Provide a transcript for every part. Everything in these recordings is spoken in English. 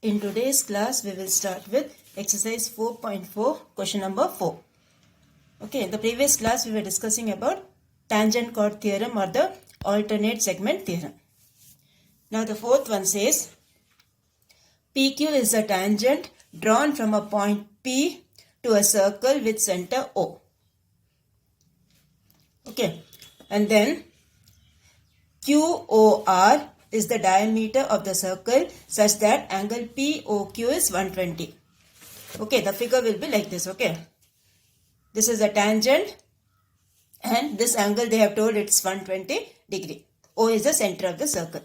In today's class, we will start with exercise 4.4, question number 4. Okay, in the previous class, we were discussing about tangent chord theorem or the alternate segment theorem. Now, the fourth one says, PQ is a tangent drawn from a point P to a circle with center O. Okay, and then QOR is the diameter of the circle such that angle POQ is 120. Okay, the figure will be like this. Okay, this is a tangent and this angle they have told it's 120 degree. O is the center of the circle.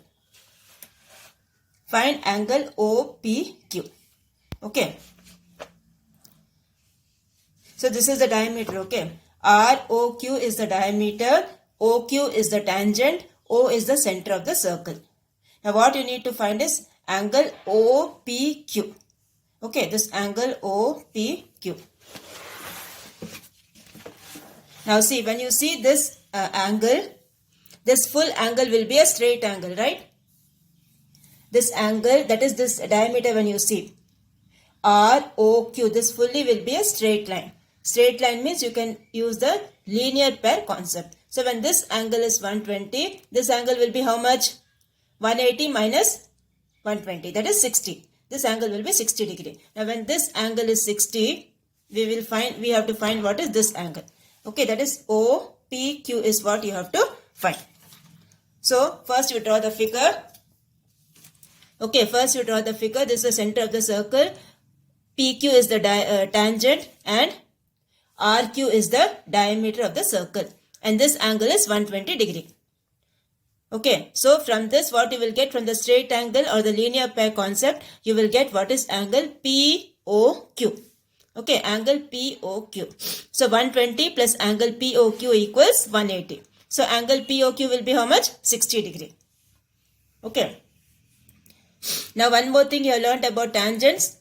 Find angle OPQ. Okay, so this is the diameter. Okay, ROQ is the diameter, OQ is the tangent, O is the center of the circle. Now what you need to find is angle OPQ. Okay, this angle OPQ. Now see, when you see this angle, this full angle will be a straight angle, right? This angle, that is this diameter, when you see ROQ, this fully will be a straight line. Straight line means you can use the linear pair concept. So when this angle is 120, this angle will be how much? 180 minus 120, that is 60. This angle will be 60 degree. Now when this angle is 60, we have to find what is this angle. Okay, that is OPQ is what you have to find. So first you draw the figure. Okay, first you draw the figure. This is the center of the circle. PQ is the tangent and RQ is the diameter of the circle. And this angle is 120 degree. Okay, so from this what you will get from the straight angle or the linear pair concept, you will get what is angle POQ. Okay, angle POQ. So 120 plus angle POQ equals 180. So angle POQ will be how much? 60 degree. Okay. Now one more thing you have learnt about tangents.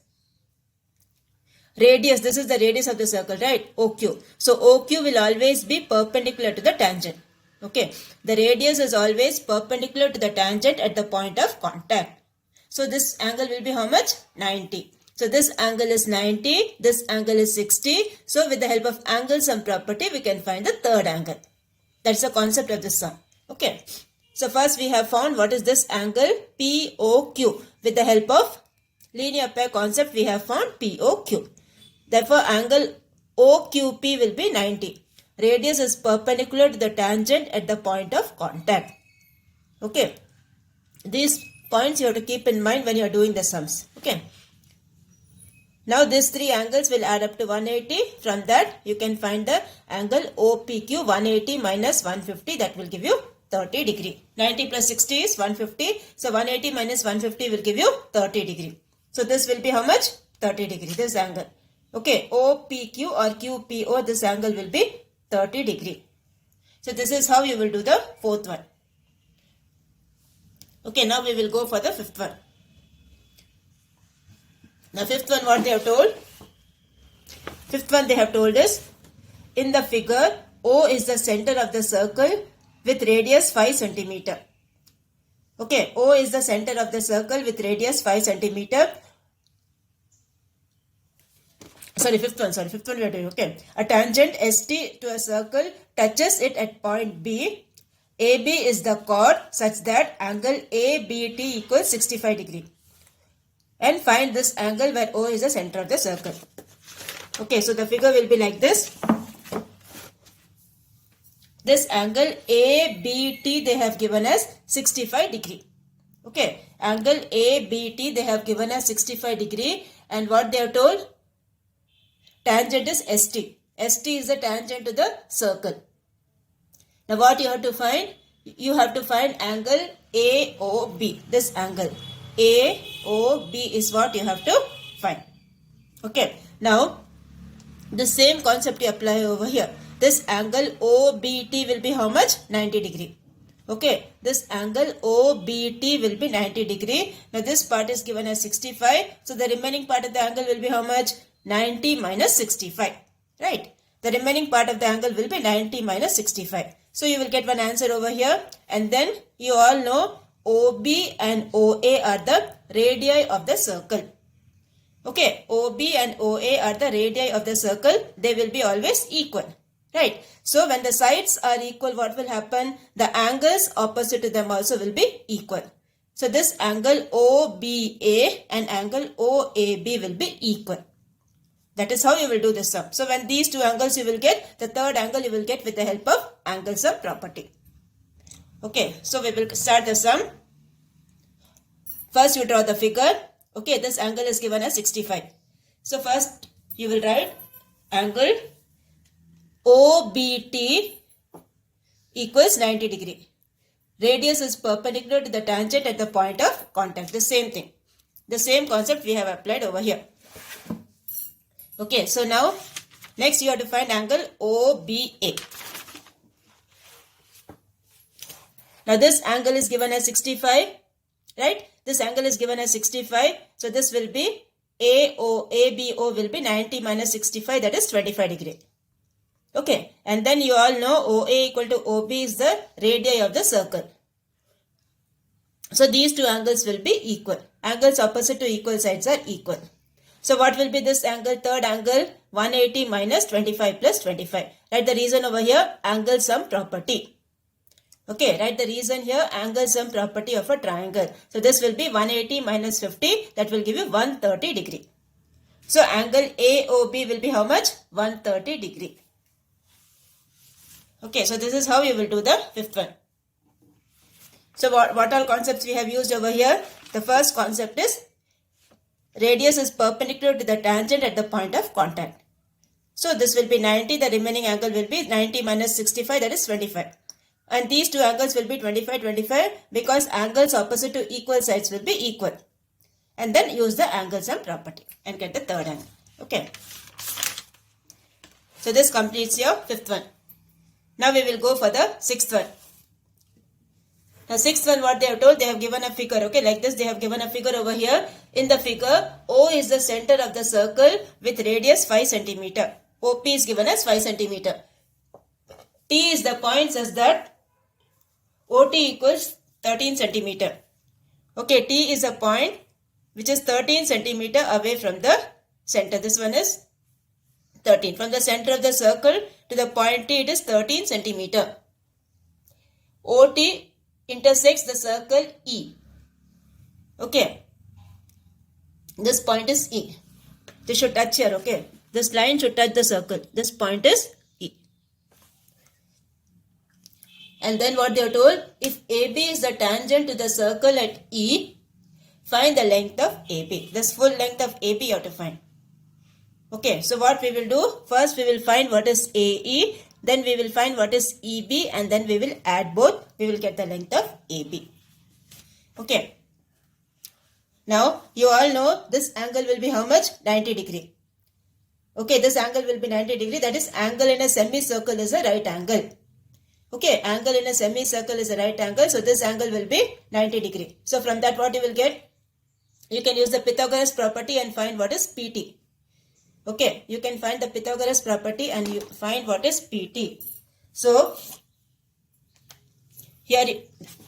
Radius, this is the radius of the circle, right? OQ. So OQ will always be perpendicular to the tangent. Okay, the radius is always perpendicular to the tangent at the point of contact. So this angle will be how much? 90. So this angle is 90, this angle is 60. So with the help of angle sum property, we can find the third angle. That's the concept of this sum. Okay, so first we have found what is this angle POQ. With the help of linear pair concept, we have found POQ. Therefore, angle OQP will be 90. Radius is perpendicular to the tangent at the point of contact. Okay. These points you have to keep in mind when you are doing the sums. Okay. Now these three angles will add up to 180. From that you can find the angle OPQ. 180 minus 150, that will give you 30 degree. 90 plus 60 is 150. So 180 minus 150 will give you 30 degree. So this will be how much? 30 degree, this angle. Okay, OPQ or QPO, this angle will be 30 degree. So this is how you will do the fourth one. Okay, now we will go for the fifth one. Now fifth one, what they have told? Fifth one they have told is, in the figure, O is the center of the circle with radius 5 centimeter. Okay, O is the center of the circle with radius 5 centimeter. Fifth one we are doing. Okay, a tangent ST to a circle touches it at point B. AB is the chord such that angle ABT equals 65 degree. And find this angle where O is the center of the circle. Okay, so the figure will be like this. This angle ABT they have given us 65 degree. Okay, angle ABT they have given us 65 degree. And what they have told? Tangent is ST. ST is the tangent to the circle. Now what you have to find? You have to find angle AOB. This angle AOB is what you have to find. Okay. Now the same concept you apply over here. This angle OBT will be how much? 90 degree. Okay. This angle OBT will be 90 degree. Now this part is given as 65. So the remaining part of the angle will be how much? 90 minus 65, right? The remaining part of the angle will be 90 minus 65. So you will get one answer over here. And then you all know OB and OA are the radii of the circle. Okay, OB and OA are the radii of the circle. They will be always equal. Right. So when the sides are equal, what will happen? The angles opposite to them also will be equal. So this angle OBA and angle OAB will be equal. That is how you will do the sum. So when these two angles you will get, the third angle you will get with the help of angle sum property. Okay, so we will start the sum. First you draw the figure. Okay, this angle is given as 65. So first you will write angle OBT equals 90 degree. Radius is perpendicular to the tangent at the point of contact. The same thing. The same concept we have applied over here. Okay, so now next you have to find angle OBA. Now this angle is given as 65, right? This angle is given as 65. So this will be ABO will be 90 minus 65, that is 25 degree. Okay, and then you all know OA equal to OB is the radii of the circle. So these two angles will be equal. Angles opposite to equal sides are equal. So what will be this angle? Third angle 180 minus 25 plus 25. Write the reason over here, angle sum property. Okay, write the reason here, angle sum property of a triangle. So this will be 180 minus 50, that will give you 130 degree. So angle AOB will be how much? 130 degree. Okay, so this is how you will do the fifth one. So what all concepts we have used over here? The first concept is radius is perpendicular to the tangent at the point of contact. So this will be 90, the remaining angle will be 90 minus 65, that is 25. And these two angles will be 25, 25 because angles opposite to equal sides will be equal. And then use the angle sum property and get the third angle. Okay. So this completes your fifth one. Now we will go for the sixth one. Now sixth one, what they have told, they have given a figure. Okay, like this they have given a figure over here. In the figure, O is the center of the circle with radius 5 cm. OP is given as 5 cm. T is the point such that OT equals 13 cm. Okay, T is a point which is 13 cm away from the center. This one is 13. From the center of the circle to the point T, it is 13 cm. OT intersects the circle E. Okay. This point is E. This should touch here, okay. This line should touch the circle. This point is E. And then what they are told, if AB is the tangent to the circle at E, find the length of AB. This full length of AB you have to find. Okay, so what we will do, first we will find what is AE, then we will find what is EB, and then we will add both. We will get the length of AB. Okay. Now, you all know this angle will be how much? 90 degree. Okay, this angle will be 90 degree. That is, angle in a semicircle is a right angle. Okay, angle in a semicircle is a right angle. So, this angle will be 90 degree. So, from that what you will get? You can use the Pythagoras property and find what is PT. Okay, you can find the Pythagoras property and you find what is PT. So, here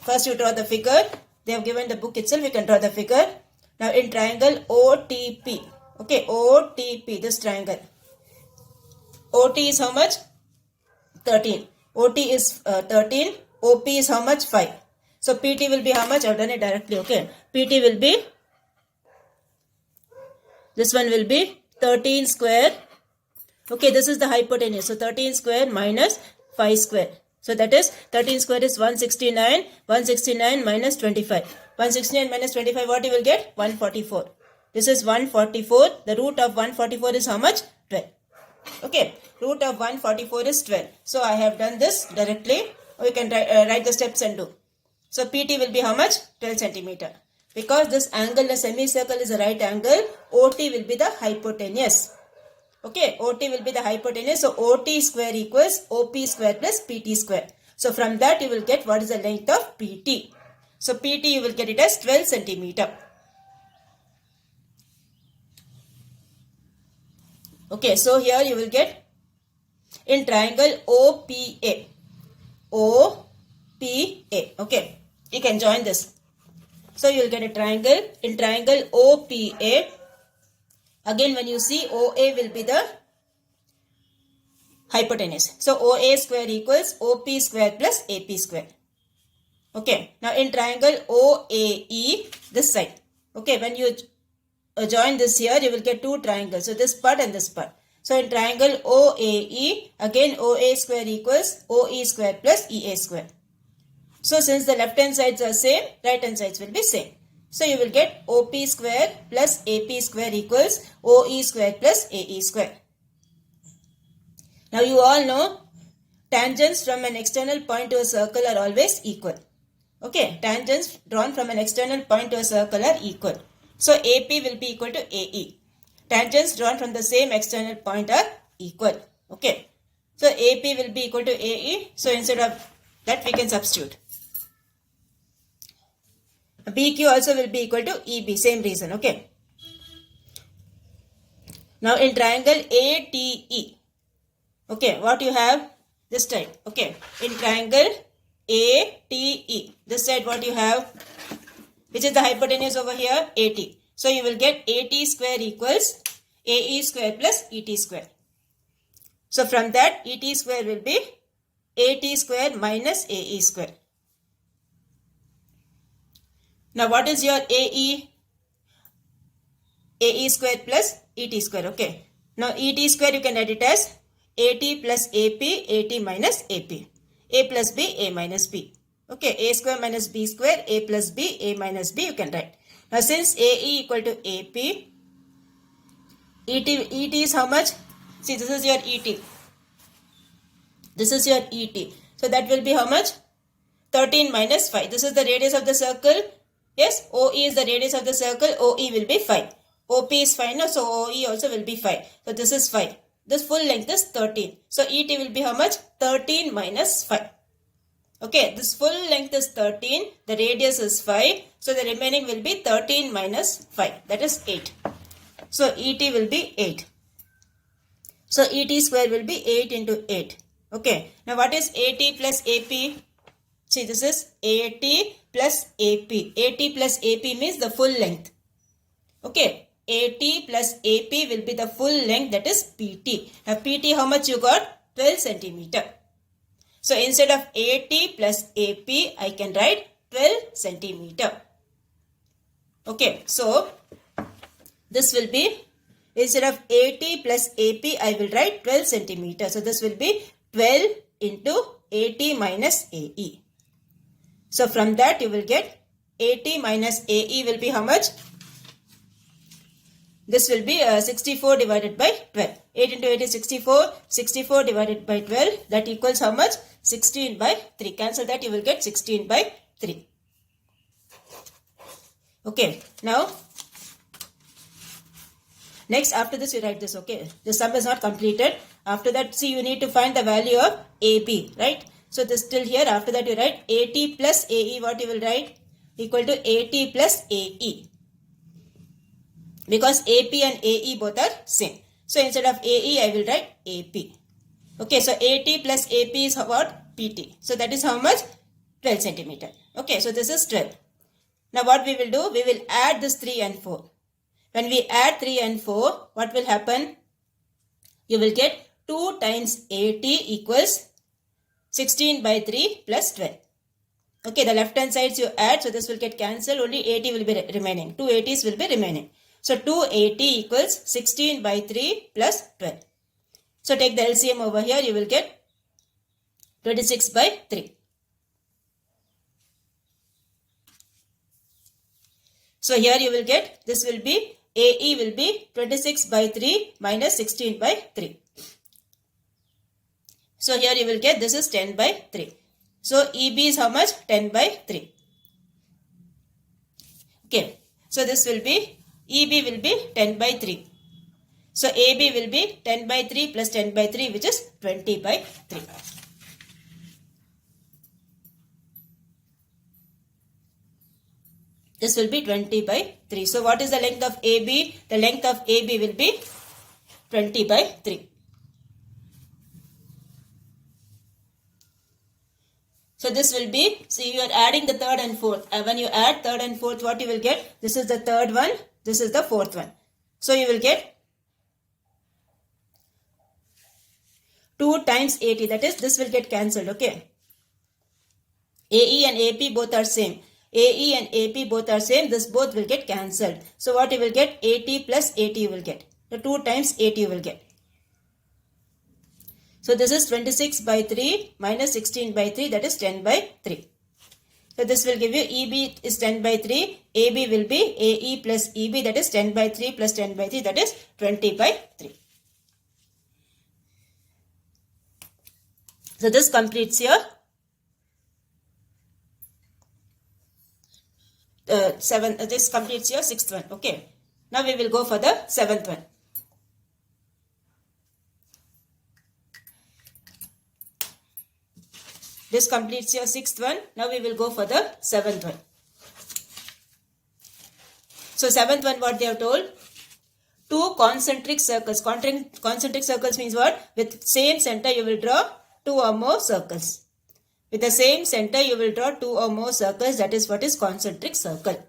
first you draw the figure. They have given the book itself, you can draw the figure. Now in triangle OTP, okay, OTP, this triangle. OT is how much? 13. OT is 13. OP is how much? 5. So PT will be how much? I've done it directly, okay. PT will be, this one will be 13 square. Okay, this is the hypotenuse. So 13 square minus 5 square. So that is 13 square is 169. 169 minus 25. 169 minus 25, what you will get? 144. This is 144. The root of 144 is how much? 12. Okay, root of 144 is 12. So I have done this directly. Or you can write the steps and do. So PT will be how much? 12 centimeter. Because this angle in a semicircle is a right angle, OT will be the hypotenuse. Okay, OT will be the hypotenuse. So OT square equals OP square plus PT square. So from that you will get what is the length of PT. So PT you will get it as 12 centimeter. Okay, so here you will get in triangle OPA. OPA. Okay, you can join this. So you will get a triangle. In triangle OPA, again when you see OA will be the hypotenuse. So OA square equals OP square plus AP square. Okay. Now in triangle OAE, this side. Okay. When you join this here, you will get two triangles. So this part and this part. So in triangle OAE, again OA square equals OE square plus EA square. So since the left hand sides are same, right hand sides will be same. So you will get OP square plus AP square equals OE square plus AE square. Now you all know tangents from an external point to a circle are always equal. Okay, tangents drawn from an external point to a circle are equal. So AP will be equal to AE. Tangents drawn from the same external point are equal. Okay, so AP will be equal to AE. So instead of that we can substitute. BQ also will be equal to EB, same reason. Okay. Now in triangle ATE, okay, what you have this type. Okay, in triangle ATE, this side what you have, which is the hypotenuse over here, AT. So you will get AT square equals AE square plus ET square. So from that ET square will be AT square minus AE square. Now what is your AE? AE square plus ET square. Okay. Now ET square you can write it as AT plus AP, AT minus AP. A plus B, A minus B. Okay. A square minus B square, A plus B, A minus B you can write. Now since AE equal to AP, ET is how much? See, this is your ET. This is your ET. So that will be how much? 13 minus 5. This is the radius of the circle. Yes, OE is the radius of the circle. OE will be 5. OP is 5 now, so OE also will be 5. So this is 5. This full length is 13. So ET will be how much? 13 minus 5. Okay, this full length is 13. The radius is 5. So the remaining will be 13 minus 5. That is 8. So ET will be 8. So ET square will be 8 into 8. Okay. Now what is AT plus AP? See, this is AT plus AP. AT plus AP means the full length. Okay. AT plus AP will be the full length, that is PT. Now PT how much you got? 12 centimeter. So instead of AT plus AP, I can write 12 centimeter. Okay. So this will be, instead of AT plus AP, I will write 12 centimeter. So this will be 12 into AT minus AE. So from that you will get AT minus AE will be how much? This will be 64 divided by 12. 8 into 8 is 64. 64 divided by 12. That equals how much? 16 by 3. Cancel that, you will get 16 by 3. Okay. Now, next after this you write this. Okay. The sum is not completed. After that, see, you need to find the value of AB. Right. So this still here. After that you write AT plus AE. What you will write? Equal to AT plus AE. Because AP and AE both are same. So instead of AE, I will write AP. Okay, so AT plus AP is what? PT. So that is how much? 12 centimeter. Okay, so this is 12. Now what we will do? We will add this 3 and 4. When we add 3 and 4, what will happen? You will get 2 times AT equals 16 by 3 plus 12. Okay, the left hand sides you add, so this will get cancelled. Only AT will be remaining. 2 ATs will be remaining. So 2AT equals 16 by 3 plus 12. So take the LCM over here, you will get 26 by 3. So here you will get, this will be, AE will be 26 by 3 minus 16 by 3. So here you will get, this is 10 by 3. So EB is how much? 10 by 3. Okay. So this will be, EB will be 10 by 3. So AB will be 10 by 3 plus 10 by 3, which is 20 by 3. This will be 20 by 3. So what is the length of AB? The length of AB will be 20 by 3. So this will be, see, you are adding the third and fourth. When you add third and fourth, what you will get? This is the third one, this is the fourth one. So you will get 2 times 80, that is, this will get cancelled, okay. AE and AP both are same. AE and AP both are same, this both will get cancelled. So what you will get? 80 plus 80 you will get. The 2 times 80 you will get. So this is 26 by 3 minus 16 by 3, that is 10 by 3. So this will give you EB is 10 by 3, AB will be AE plus EB, that is 10 by 3 plus 10 by 3, that is 20 by 3. So this completes your this completes your sixth one. Okay. Now we will go for the seventh one. This completes your sixth one. Now we will go for the seventh one. So seventh one, what they have told? 2 concentric circles. Concentric circles means what? With same center you will draw 2 or more circles. With the same center you will draw 2 or more circles. That is what is concentric circle.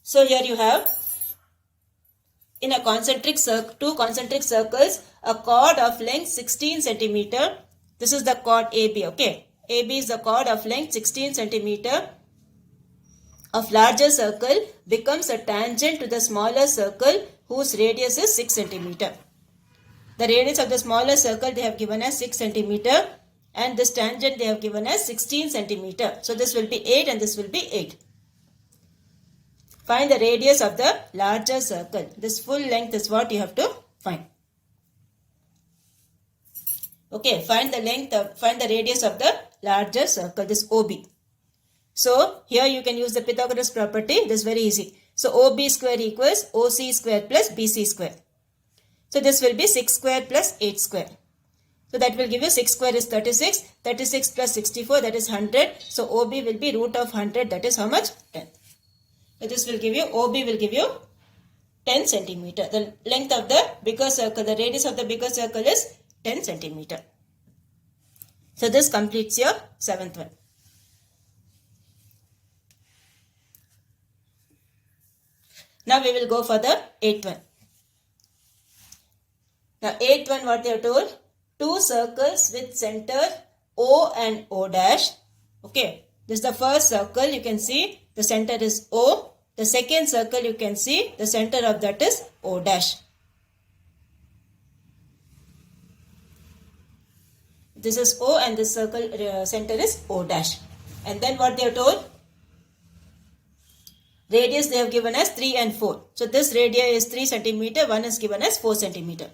So here you have, in a concentric circle, 2 concentric circles, a chord of length 16 centimeter. This is the chord AB, okay. AB is the chord of length 16 centimeter of larger circle becomes a tangent to the smaller circle whose radius is 6 centimeter. The radius of the smaller circle they have given as 6 centimeter and this tangent they have given as 16 centimeter. So this will be 8 and this will be 8. Find the radius of the larger circle. This full length is what you have to find. Okay, find the radius of the larger circle, this OB. So here you can use the Pythagoras property. This is very easy. So OB square equals OC square plus BC square. So this will be 6 square plus 8 square. So that will give you 6 square is 36. 36 plus 64, that is 100. So OB will be root of 100. That is how much? 10. So this will give you, OB will give you 10 centimeter. The length of the bigger circle, the radius of the bigger circle is 10 centimeter. So this completes your seventh one. Now we will go for the eighth one. Now eighth one, what they are told? 2 circles with center O and O dash. Okay, this is the first circle. You can see the center is O. The second circle you can see the center of that is O dash. This is O and this circle center is O dash. And then what they are told? Radius they have given as 3 and 4. So this radius is 3 centimeter, one is given as 4 centimeter.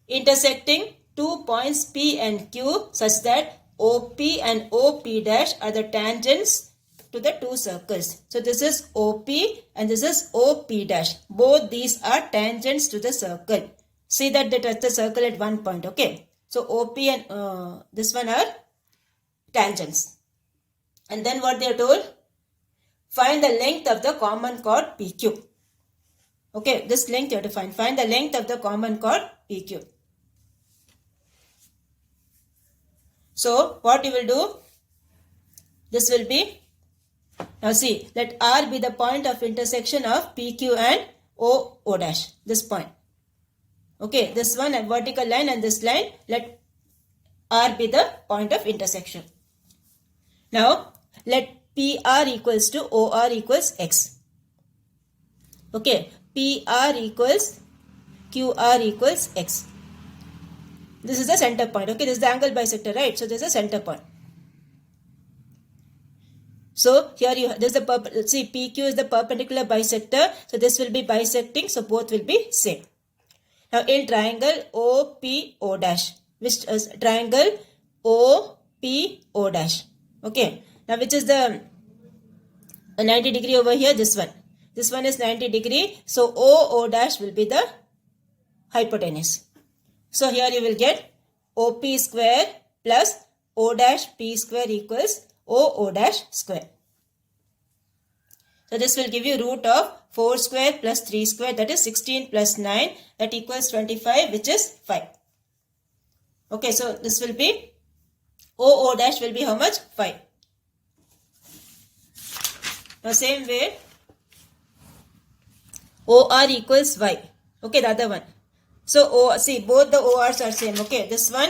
Intersecting 2 points P and Q such that OP and OP dash are the tangents to the 2 circles. So this is OP and this is OP dash. Both these are tangents to the circle. See that they touch the circle at one point. Okay. So OP and this one are tangents. And then what they are told? Find the length of the common chord PQ. Okay, this length you have to find. Find the length of the common chord PQ. So what you will do? This will be, now see, let R be the point of intersection of PQ and O dash. This point. Okay, this one, a vertical line and this line, let R be the point of intersection. Now, let PR equals to OR equals X. Okay, PR equals QR equals X. This is the center point. Okay, this is the angle bisector, right? So this is a center point. So here you this is the see PQ is the perpendicular bisector. So this will be bisecting. So both will be same. Now in triangle OPO dash, which is triangle OPO dash. Okay. Now which is the 90 degree over here? This one. This one is 90 degree. So OO dash will be the hypotenuse. So here you will get OP square plus O dash P square equals OO dash square. So this will give you root of 4 square plus 3 square, that is 16 plus 9, that equals 25, which is 5. Okay, so this will be O dash will be how much? 5. Now same way, OR equals Y. Okay, the other one. So, see, both the ORs are same. Okay, this one,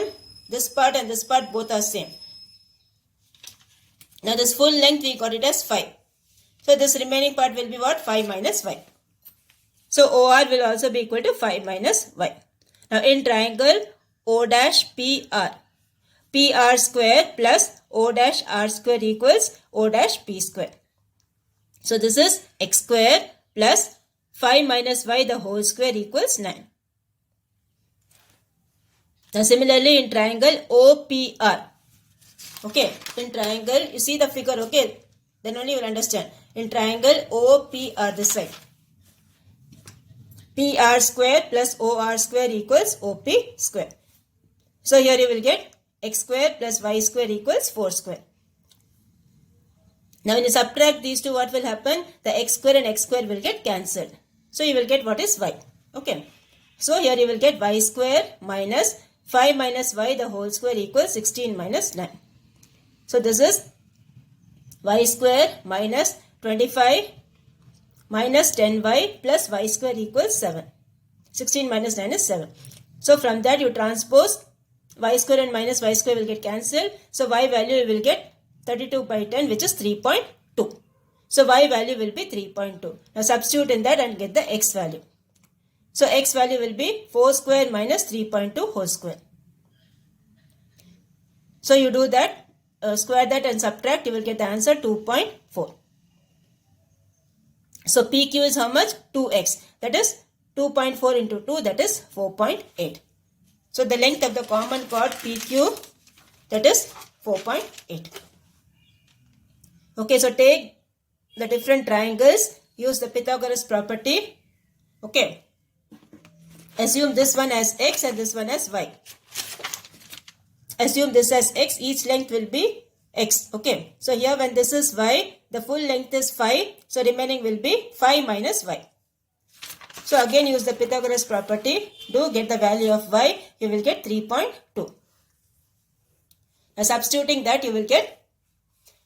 this part and this part both are same. Now this full length we got it as 5. So this remaining part will be what? 5 minus Y. So OR will also be equal to 5 minus Y. Now in triangle O dash PR, PR square plus O dash R square equals O dash P square. So this is X square plus 5 minus Y the whole square equals 9. Now similarly in triangle OPR, okay, in triangle, you see the figure, okay, then only you will understand. In triangle OPR this side, PR square plus OR square equals OP square. So here you will get X square plus Y square equals 4 square. Now when you subtract these two, what will happen? The X square and X square will get cancelled. So you will get what is Y. Okay. So here you will get Y square minus 5 minus Y the whole square equals 16 minus 9. So this is Y square minus 25 minus 10Y plus Y square equals 7. 16 minus 9 is 7. So from that you transpose Y square and minus Y square will get cancelled. So Y value you will get 32 by 10 which is 3.2. So Y value will be 3.2. Now substitute in that and get the X value. So X value will be 4 square minus 3.2 whole square. So you do that. Square that and subtract, you will get the answer 2.4. So PQ is how much? 2x. That is 2.4 into 2, that is 4.8. So the length of the common chord PQ, that is 4.8. Okay, so take the different triangles, use the Pythagoras property. Okay. Assume this one as x and this one as y. Assume this as x, each length will be x. Okay. So here when this is y, the full length is 5. So remaining will be 5 minus y. So again use the Pythagoras property. Do get the value of y. You will get 3.2. Now substituting that you will get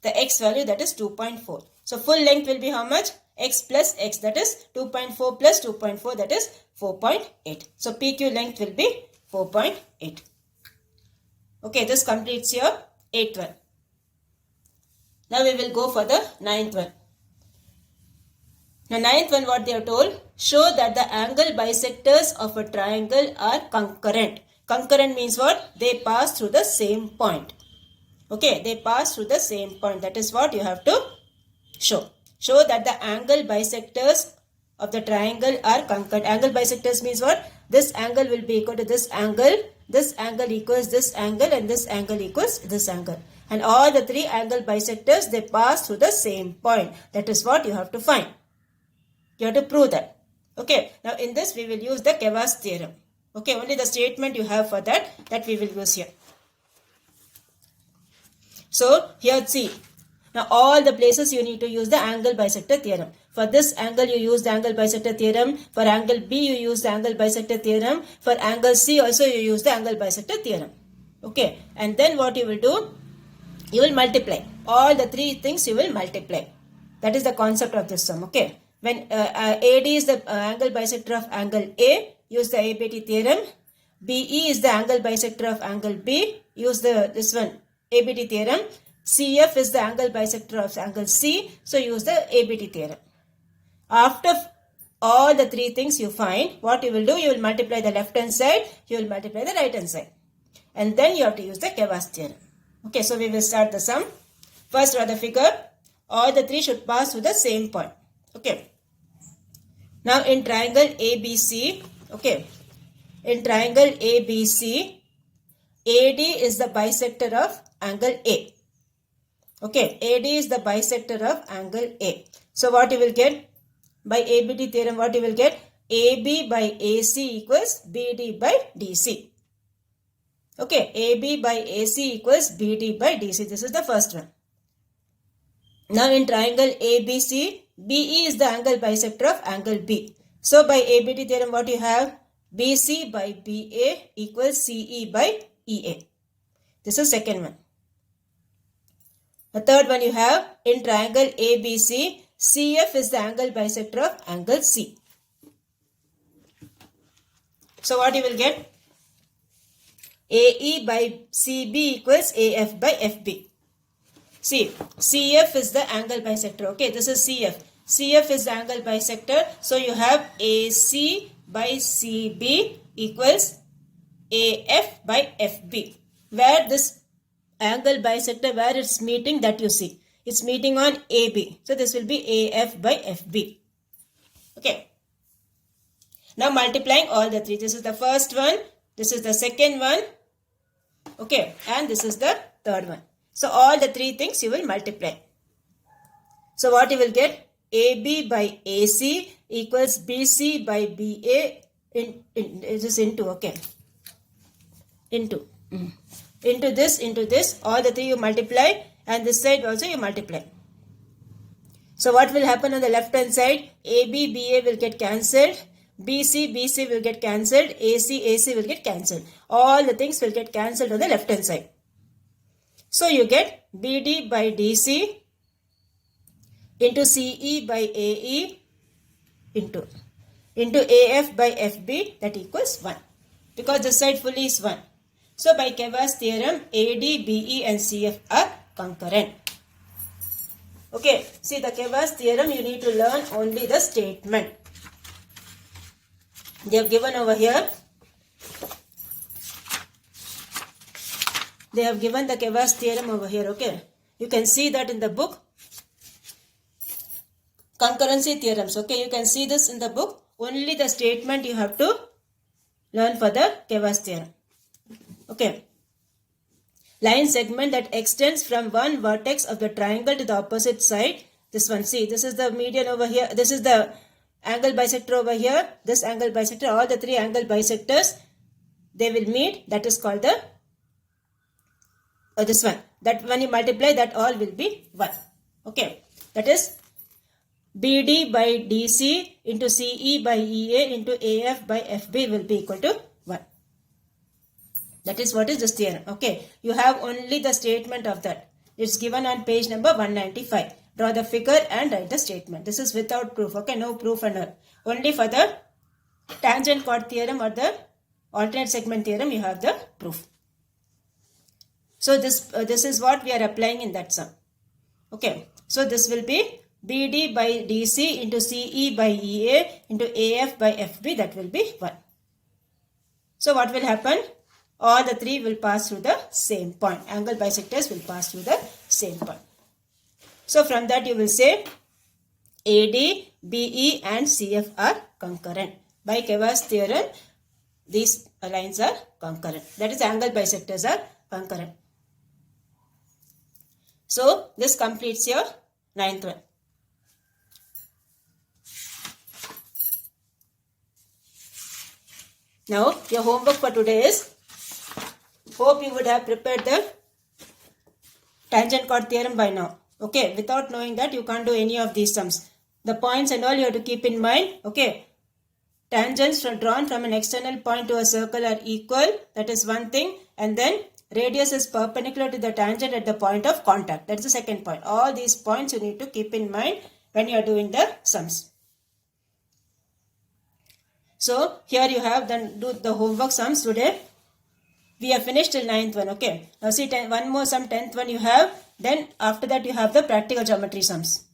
the x value, that is 2.4. So full length will be how much? X plus x, that is 2.4 plus 2.4, that is 4.8. So PQ length will be 4.8. Okay, this completes your 8th one. Now we will go for the 9th one. Now 9th one, what they are told, show that the angle bisectors of a triangle are concurrent. Concurrent means what? They pass through the same point. Okay, they pass through the same point. That is what you have to show. Show that the angle bisectors of the triangle are concurrent. Angle bisectors means what? This angle will be equal to this angle equals this angle, and this angle equals this angle. And all the three angle bisectors, they pass through the same point. That is what you have to find. You have to prove that. Okay, now in this we will use the Keva's theorem. Okay, only the statement you have for that we will use here. So here see, now all the places you need to use the angle bisector theorem. For this angle you use the angle bisector theorem. For angle B you use the angle bisector theorem. For angle C also you use the angle bisector theorem. Okay, and then what you will do? You will multiply. All the three things you will multiply. That is the concept of this sum. Okay, when AD is the angle bisector of angle A, use the ABT theorem. BE is the angle bisector of angle B, use this one ABT theorem. CF is the angle bisector of angle C, so use the ABT theorem. After all the three things you find, what you will do? You will multiply the left hand side, you will multiply the right hand side. And then you have to use the Keva's theorem. Okay, so we will start the sum. First draw the figure. All the three should pass through the same point. Okay. Now in triangle ABC, okay, in triangle ABC, AD is the bisector of angle A. Okay, AD is the bisector of angle A. So what you will get? By ABT theorem, what you will get? AB by AC equals BD by DC. Okay, AB by AC equals BD by DC. This is the first one. Now in triangle ABC, BE is the angle bisector of angle B. So by ABT theorem, what you have? BC by BA equals CE by EA. This is second one. The third one you have, in triangle ABC, CF is the angle bisector of angle C. So what you will get? AE by CB equals AF by FB. See, CF is the angle bisector. Okay, this is CF. CF is the angle bisector. So you have AC by CB equals AF by FB. Where this angle bisector, where it's meeting, that you see. It's meeting on AB. So this will be AF by FB. Okay. Now multiplying all the three. This is the first one. This is the second one. Okay. And this is the third one. So all the three things you will multiply. So what you will get? AB by AC equals BC by BA it is into, okay. Into this, all the three you multiply, and this side also you multiply. So what will happen on the left hand side? AB, BA will get cancelled. BC will get cancelled. AC will get cancelled. All the things will get cancelled on the left hand side. So you get BD by DC into CE by AE into AF by FB, that equals 1. Because this side fully is 1. So by Kevar's theorem, AD, BE and CF are concurrent. Okay, see the Kevar's theorem, you need to learn only the statement. They have given over here. They have given the Kevar's theorem over here, okay. You can see that in the book. Concurrency theorems, okay. You can see this in the book. Only the statement you have to learn for the Kevar's theorem. Okay. Line segment that extends from one vertex of the triangle to the opposite side. This one, see, this is the median over here. This is the angle bisector over here. This angle bisector, all the three angle bisectors, they will meet. That is called the, this one. That when you multiply, that all will be 1. Okay. That is BD by DC into CE by EA into AF by FB will be equal to 1. That is what is this theorem. Okay. You have only the statement of that. It's given on page number 195. Draw the figure and write the statement. This is without proof. Okay. No proof and all. Only for the tangent chord theorem or the alternate segment theorem you have the proof. So this is what we are applying in that sum. Okay. So this will be BD by DC into CE by EA into AF by FB, that will be 1. So what will happen? All the three will pass through the same point. Angle bisectors will pass through the same point. So from that you will say AD, BE and CF are concurrent. By Kevar's theorem, these lines are concurrent. That is, angle bisectors are concurrent. So this completes your 9th one. Now, your homework for today is, hope you would have prepared the tangent chord theorem by now. Okay, without knowing that, you can't do any of these sums. The points and all you have to keep in mind. Okay, tangents drawn from an external point to a circle are equal. That is one thing. And then radius is perpendicular to the tangent at the point of contact. That is the second point. All these points you need to keep in mind when you are doing the sums. So, here you have done do the homework sums today. We have finished till 9th one, okay. Now see, one more sum, 10th one you have. Then after that you have the practical geometry sums.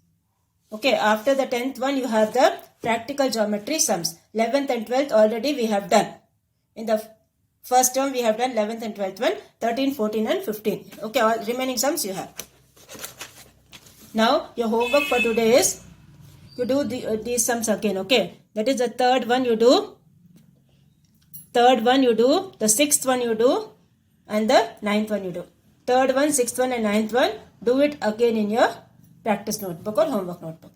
Okay, after the 10th one you have the practical geometry sums. 11th and 12th already we have done. In the first term we have done 11th and 12th one, 13, 14 and 15. Okay, all remaining sums you have. Now, your homework for today is, you do these sums again, okay. That is the third one you do, the 6th one you do, and the 9th one you do. 3rd one, 6th one and 9th one, do it again in your practice notebook or homework notebook.